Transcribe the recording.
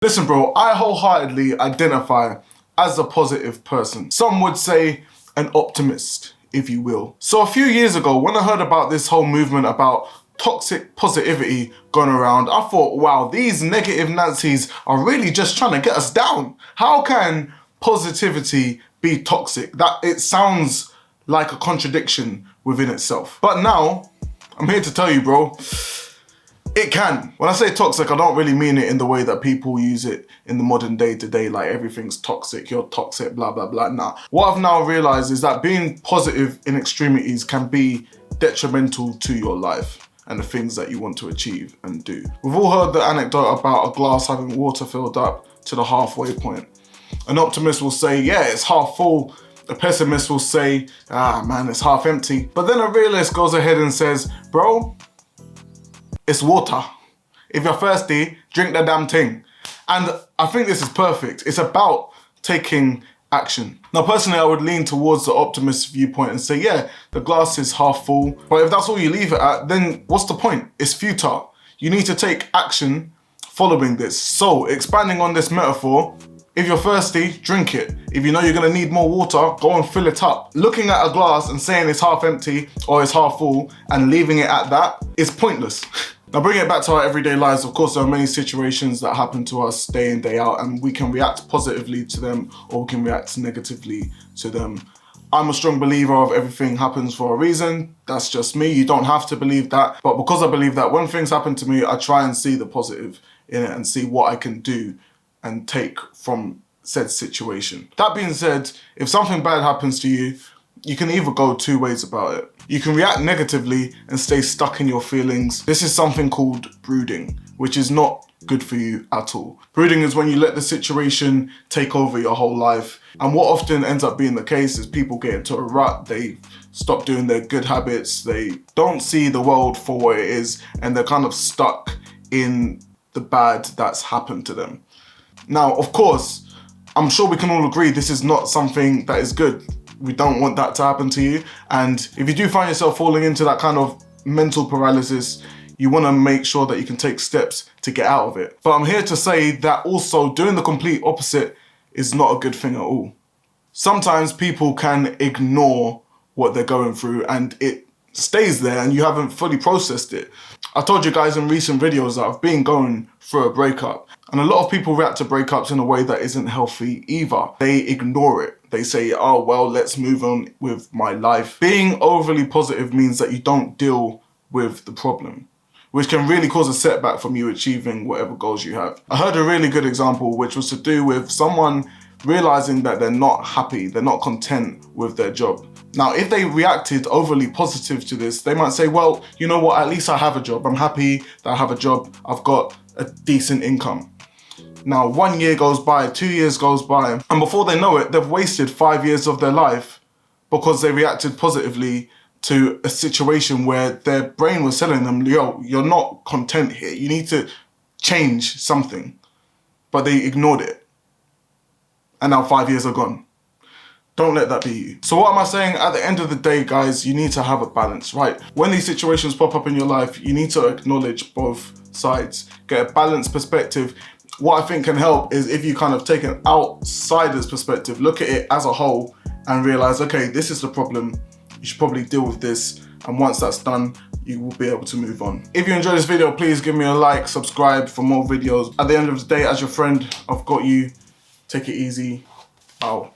Listen bro, I wholeheartedly identify as a positive person. Some would say an optimist, if you will. So a few years ago, when I heard about this whole movement about toxic positivity going around, I thought, wow, these negative Nancy's are really just trying to get us down. How can positivity be toxic? It sounds like a contradiction within itself. But now, I'm here to tell you, bro, it can. When I say toxic, I don't really mean it in the way that people use it in the modern day today, like everything's toxic, you're toxic, blah, blah, blah. Nah. What I've now realized is that being positive in extremities can be detrimental to your life and the things that you want to achieve and do. We've all heard the anecdote about a glass having water filled up to the halfway point. An optimist will say, yeah, it's half full. A pessimist will say, ah man, it's half empty. But then a realist goes ahead and says, bro, it's water. If you're thirsty, drink the damn thing. And I think this is perfect. It's about taking action. Now, personally, I would lean towards the optimist viewpoint and say, yeah, the glass is half full. But if that's all you leave it at, then what's the point? It's futile. You need to take action following this. So, expanding on this metaphor, if you're thirsty, drink it. If you know you're gonna need more water, go and fill it up. Looking at a glass and saying it's half empty or it's half full and leaving it at that is pointless. Now, bringing it back to our everyday lives, of course, there are many situations that happen to us day in, day out, and we can react positively to them or we can react negatively to them. I'm a strong believer of everything happens for a reason. That's just me. You don't have to believe that. But because I believe that, when things happen to me, I try and see the positive in it and see what I can do and take from said situation. That being said, if something bad happens to you, you can either go two ways about it. You can react negatively and stay stuck in your feelings. This is something called brooding, which is not good for you at all. Brooding is when you let the situation take over your whole life. And what often ends up being the case is people get into a rut, they stop doing their good habits, they don't see the world for what it is, and they're kind of stuck in the bad that's happened to them. Now, of course, I'm sure we can all agree this is not something that is good. We don't want that to happen to you. And if you do find yourself falling into that kind of mental paralysis, you want to make sure that you can take steps to get out of it. But I'm here to say that also doing the complete opposite is not a good thing at all. Sometimes people can ignore what they're going through and it stays there and you haven't fully processed it. I told you guys in recent videos that I've been going through a breakup, and a lot of people react to breakups in a way that isn't healthy either. They ignore it. They say, oh, well, let's move on with my life. Being overly positive means that you don't deal with the problem, which can really cause a setback from you achieving whatever goals you have. I heard a really good example, which was to do with someone realizing that they're not happy, they're not content with their job. Now, if they reacted overly positive to this, they might say, well, you know what, at least I have a job. I'm happy that I have a job. I've got a decent income. Now, 1 year goes by, 2 years goes by, and before they know it, they've wasted 5 years of their life because they reacted positively to a situation where their brain was telling them, yo, you're not content here. You need to change something. But they ignored it. And now 5 years are gone. Don't let that be you. So what am I saying? At the end of the day, guys, you need to have a balance, right? When these situations pop up in your life, you need to acknowledge both sides, get a balanced perspective. What I think can help is if you kind of take an outsider's perspective, look at it as a whole and realize, okay, this is the problem. You should probably deal with this. And once that's done, you will be able to move on. If you enjoyed this video, please give me a like, subscribe for more videos. At the end of the day, as your friend, I've got you. Take it easy. Out.